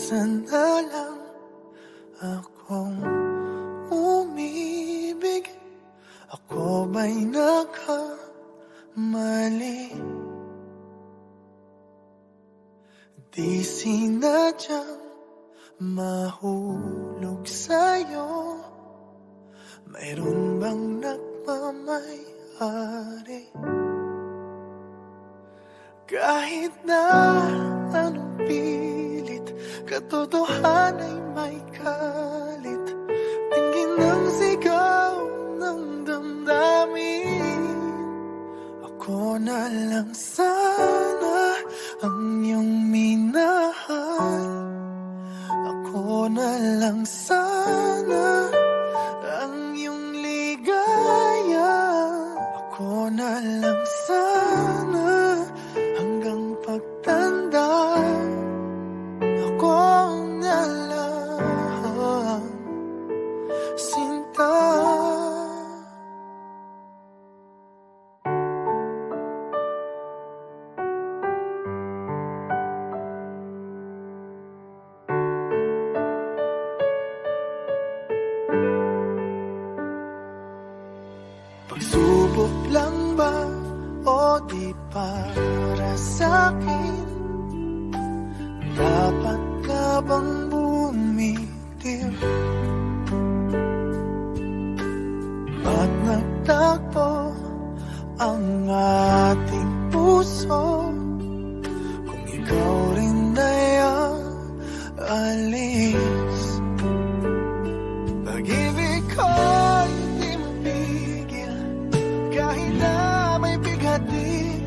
minsan na lang akong umibig. Ako ba'y nagkamali? Di sinadyang mahulog sa'yo. Mayroon bang nagmamay-ari? Kahit na anong pilit, katotohanan ay may kalit. Tingin ng sigaw ng damdamin. Ako na lang sana ang iyong minahal. Ako na lang sana ang iyong ligaya. Ako na lang sana hanggang pagtanda. Ako na lang, sinta. Pagsubok lang ba o di para sa'kin? Dapat ka bang bumitiw? Ba't nagtagpo ang ating puso kung ikaw rin ay ang alis? Pag-ibig ko'y di mapigil kahit na may bighati.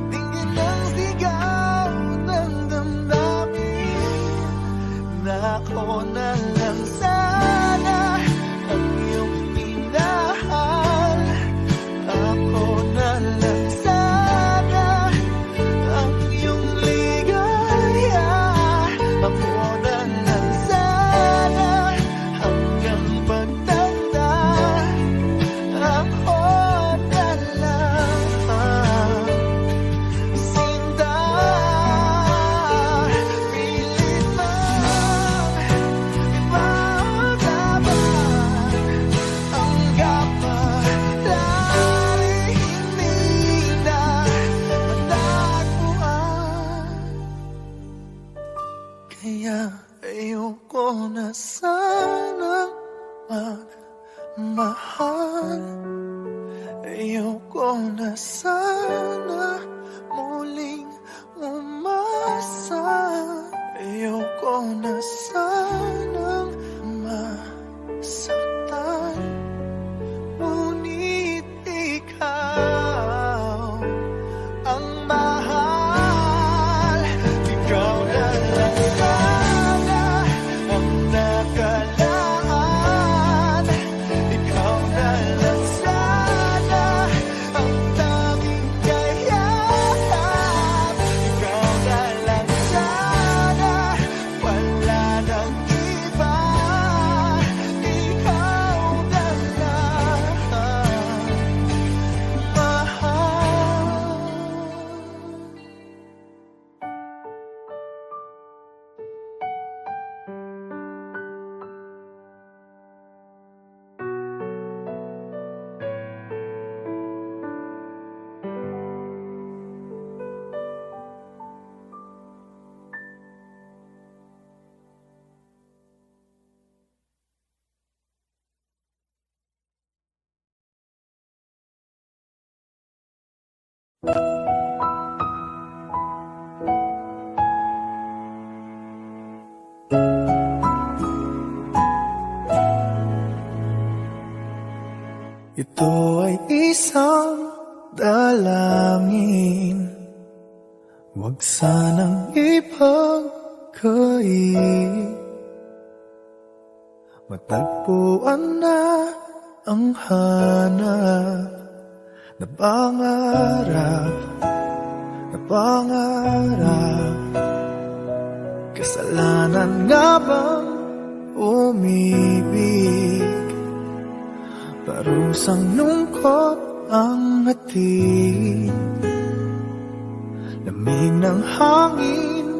Tingin ng sigaw ng damdamin na ako na lang sana ang iyong minahal. Ako na lang sana ang iyong ligaya. Ako na lang sana hanggang pagtanda. Ako na lang, sinta. Pilit mang ipaglaban ang kapalaran, hindi na matagpuan. Kaya ayoko na sanang magmahal. Ayoko na sana muling umasa. Ayoko na sanang masaktan. Ngunit ikaw ang mahal. Ikaw na lang sana ang nakalaan. Ikaw na lang sana ang tanging kayahan. Ikaw na lang sana, wala nang iba. Ikaw na lang mahal. Ito ay isang dalangin, huwag sanang ipagkait. Matagpuan na ang hanap na pangarap, na pangarap. Kasalanan nga bang umibig? Parusang lungkot ang hatid. Lamig ng hangin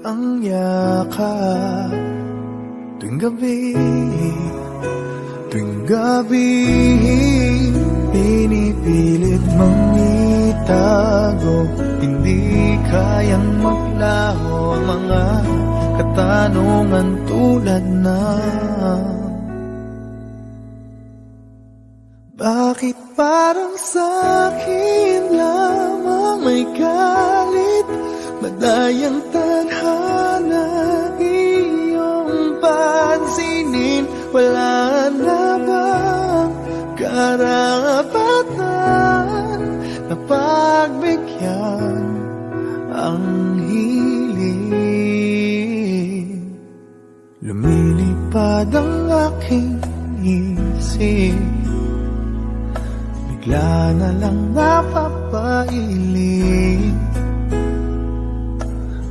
ang yakap. Tuwing gabi, pinipilit mong itago. Hindi kayang maglaho ang mga katanungan tulad na bakit parang sa'kin lamang may galit? Madayang tadhana iyong pansinin. Wala na bang karapatan na pagbigyan ang hiling? Lumilipad ang aking isip, bigla na lang napapailing.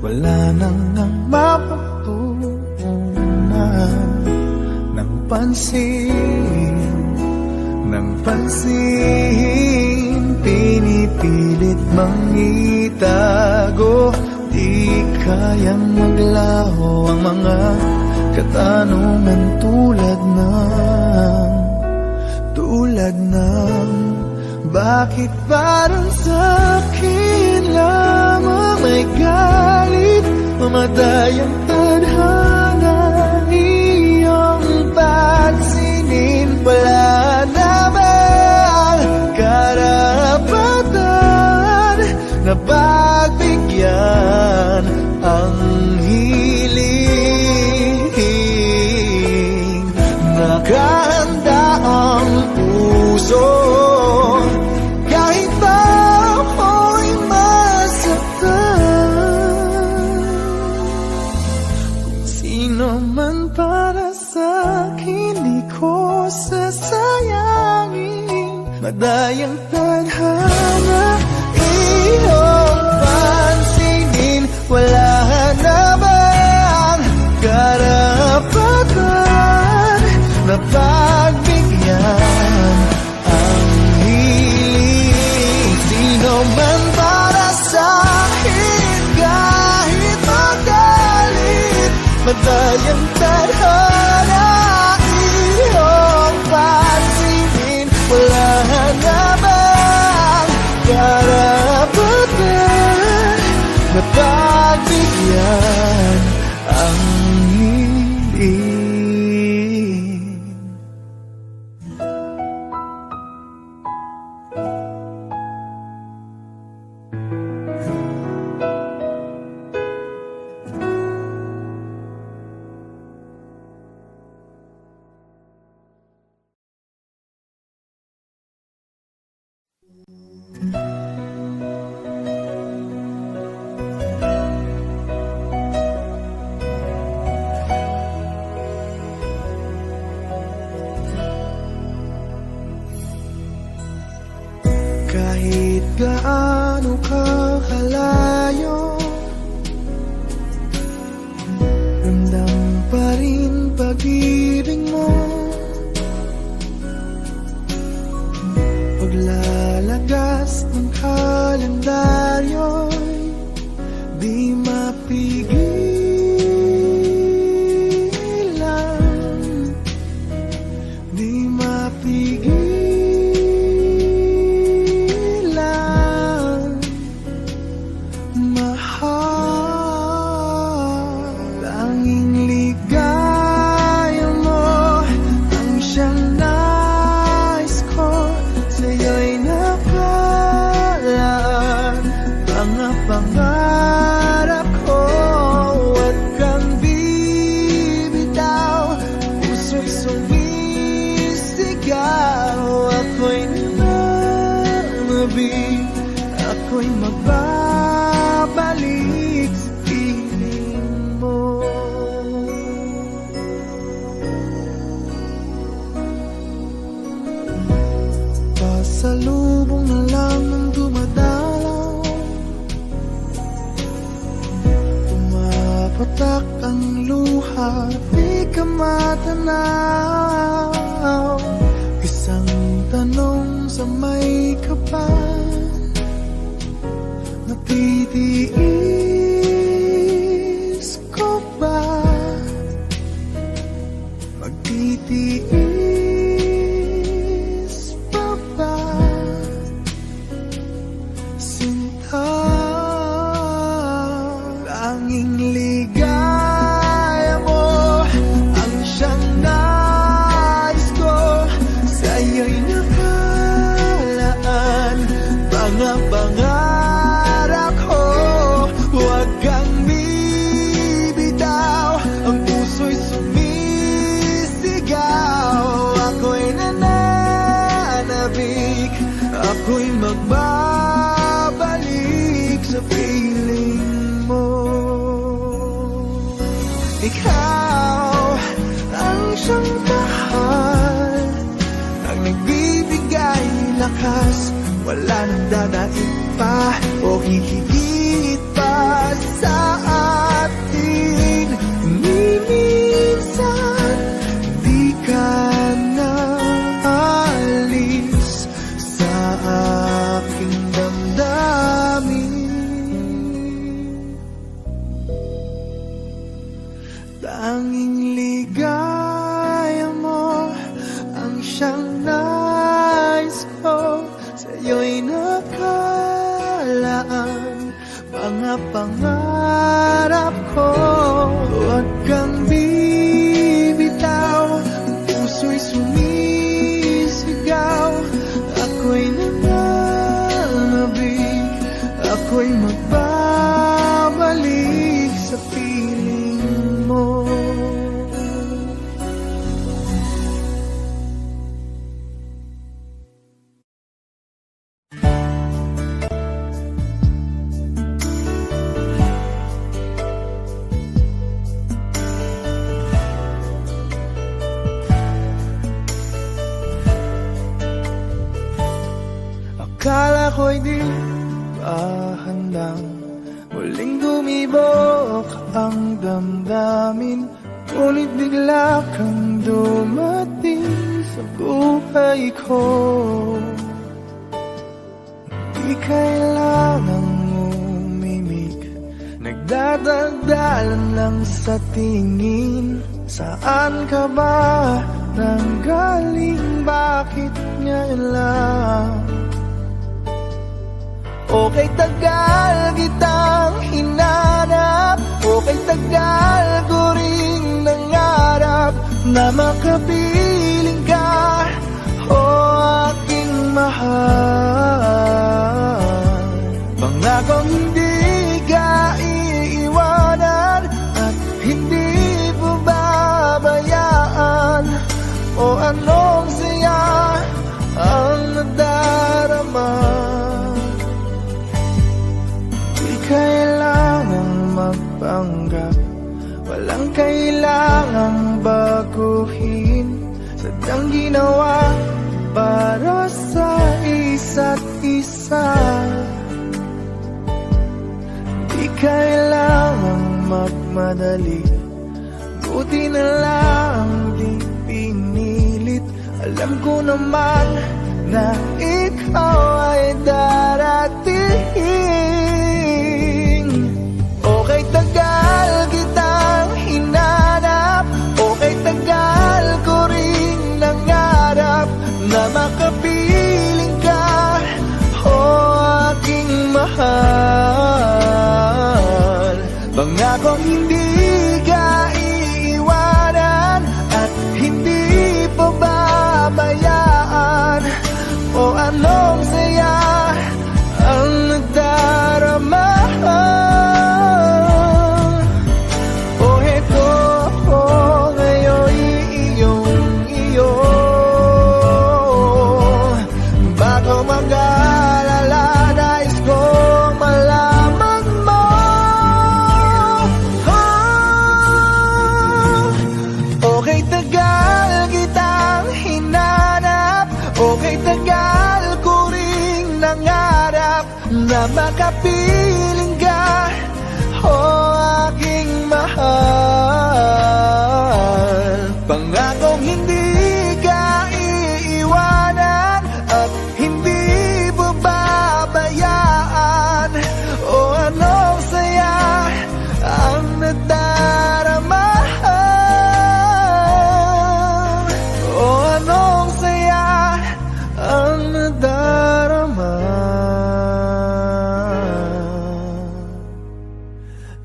Wala nang ang mapagtuunan ng pansin, pinipilit mang itago. Di kayang maglaho ang mga katanungan tulad ng bakit parang sa'kin lamang may galit? Mamadayang tadhana iyong pansinin. Wala na bang karapatan na pagbigyan ang hiling? Nakahanda ang puso kahit ako'y masaktan. Kung sino man para sa'kin di ko sasayangin. Madayang tadhana iyong pansinin. Wala na bang karapatan na pagbigyan ang hiling? Sino man para sa'kin kahit magalit. Madayang tadhana iyong pansinin. Wala na bang karapatan na pagbigyan ang hiling? Kahit gaano ka kalayo, ramdam pa rin pag-ibig mo. Paglalagas ng kalendaryo'y di mapigilan, di mapigilan. Pangarap ko, huwag kang bibitaw. Puso'y sumisigaw. Ako'y namamabig, ako'y magbabalik sa piling mo. Pasalubong na lang ang dumadalaw, patak ang luha, di ka matanaw. Isang tanong sa may kapal, natitiis siyang mahal, ang nagbibigay lakas, wala nang dadaig pa o hihigit pa sa atin. Minsan, di ka na alis sa aking damdamin. Tanging ligaya mo ang siyang nais ko, sa'yo'y nakalaan mga pangarap ko. Huwag kang bibitaw, ang puso'y sumisigaw. Ako'y nananabig, ako'y magbabalik sa piling mo. Akala ko'y di pa handang muling dumibok ang damdamin, ngunit bigla kang dumating sa buhay ko. Di kailangang umimik, nagdadagdalan lang sa tingin. Saan ka ba nanggaling? Bakit ngayon lang? Okay, tagal kitang hinanap, okay, tagal ko ring nangarap na makapiling ka, o aking mahal. Pangakong hindi ka iiwanan at hindi mo babayaan, o anong saya ang nadarama. Kailangang magpanggap, walang kailangang baguhin, sadyang ginawa para sa isa't isa. Di kailangang magmadali, buti na lang di pinilit. Alam ko naman na ikaw ay darating. Okay, tagal kitang hinanap, okay, tagal ko rin nangarap na makapiling ka, o aking mahal. Pangakong hindi ka iiwanan at hindi pa babayaan, o anong saya ang nadarama. Na makapiling ka, o aking mahal. Pangakong hindi ka iiwanan at hindi mo babayaan, o anong saya ang nadarama, o anong saya ang nadarama.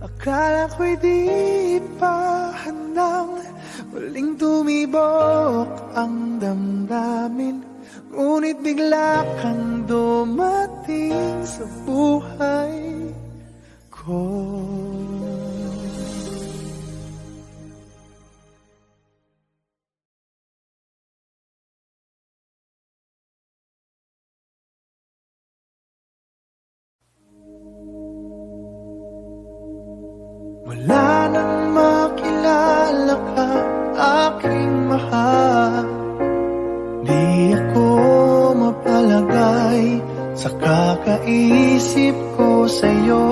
Akala ko'y di pa handang muling tumibok ang damdamin, ngunit bigla kang dumating sa buhay ko. Wala nang makilala ka, aking sa'yo.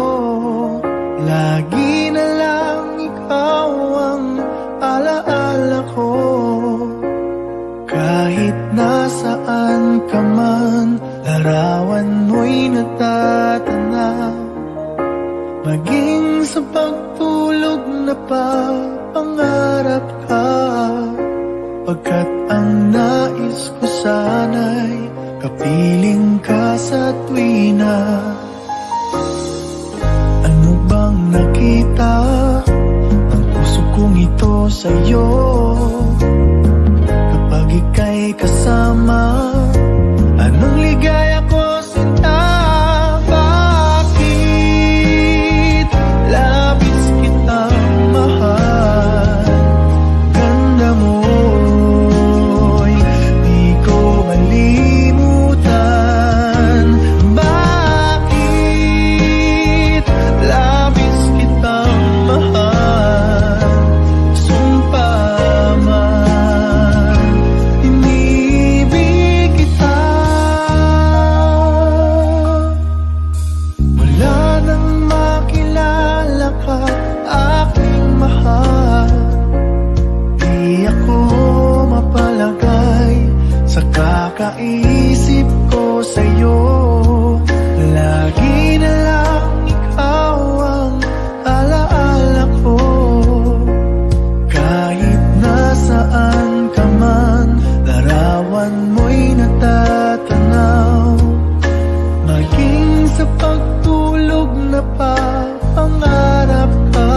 Lagi na lang ikaw ang alaala ko. Kahit nasaan ka man, larawan mo'y natatanaw. Maging sa pagtulog na pangarap ka. Pagkat ang nais ko sana'y kapiling ka sa tuwina. Ano bang nakita ng puso kong ito sa'yo? Kapag ika'y kasama, anong ligaya ko sinta? Bakit labis kitang mahal? Ganda mo'y di ko malimutan. Bakit labis kitang mahal? Sumpa man, inibig kita. Wala nang makilala ka, aking mahal. Di ako mapalagay sa kakaisip ko sa'yo. Lagi na lang ikaw ang alaala ko. Kahit nasaan ka man, larawan mo'y natatanaw. Maging sa pagtulog na pangarap ka.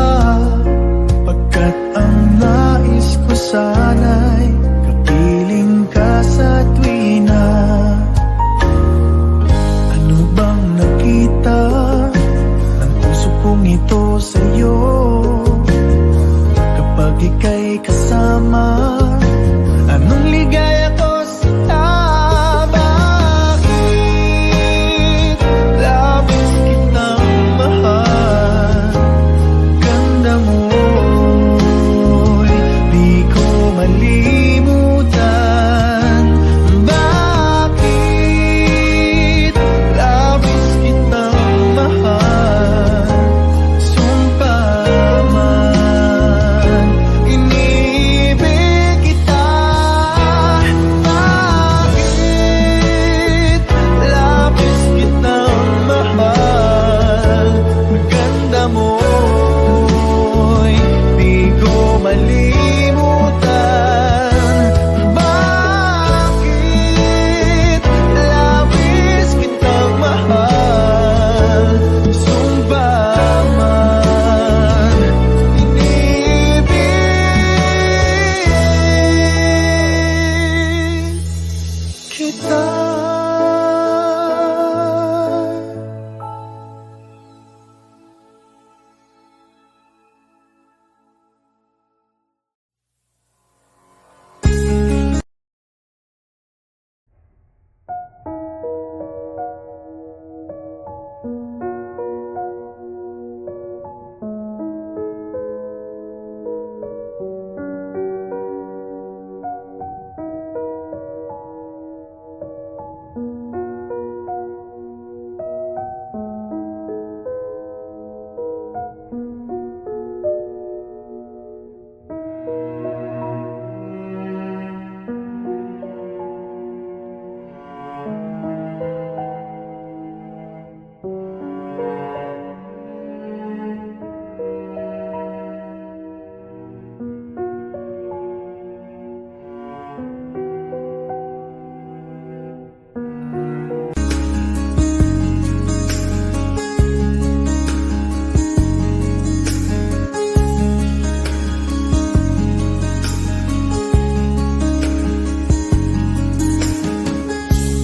Pagkat ang nais ko sana'y kapiling ka sa tuwina. Ano bang nakita ng puso kong ito sa'yo? Kapag ika'y kasama, anong ligaya ko sinta? Bakit labis kitang mahal? Ganda mo'y di ko malimutan. Bakit labis kitang mahal? Sumpa man, inibig kita. Bakit labis kitang mahal? Ganda mo'y di ko malimutan. Bakit labis kitang mahal? Sumpa man, inibig kita.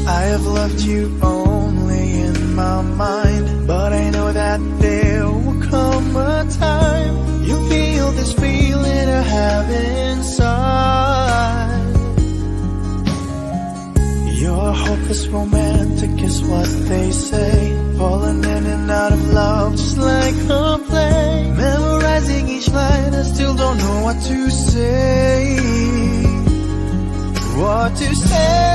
I have loved you only in my mind, but I know that there will come a time you feel this feeling I have inside. You're hopeless romantic is what they say, falling in and out of love just like a play. Memorizing each line, I still don't know what to say. What to say?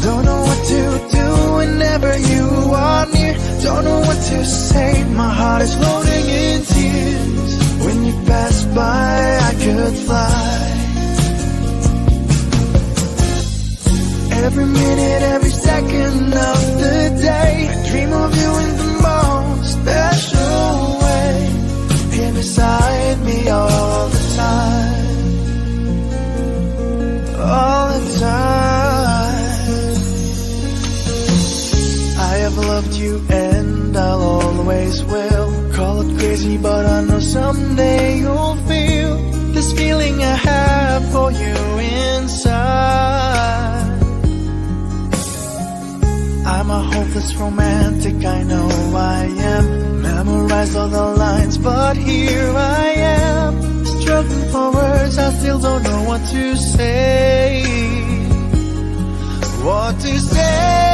Don't know what to do and never you are near. Don't know what to say, my heart is floating in tears. When you pass by, I could fly. Every minute, every second of the day, I dream of you in the most special way. Here beside me all the time, all the time. I have loved you and I'll always will. Call it crazy, but I know someday you'll feel this feeling I have for you inside. I'm a hopeless romantic, I know I am. Memorized all the lines, but here I am, struggling for words, I still don't know what to say. What to say?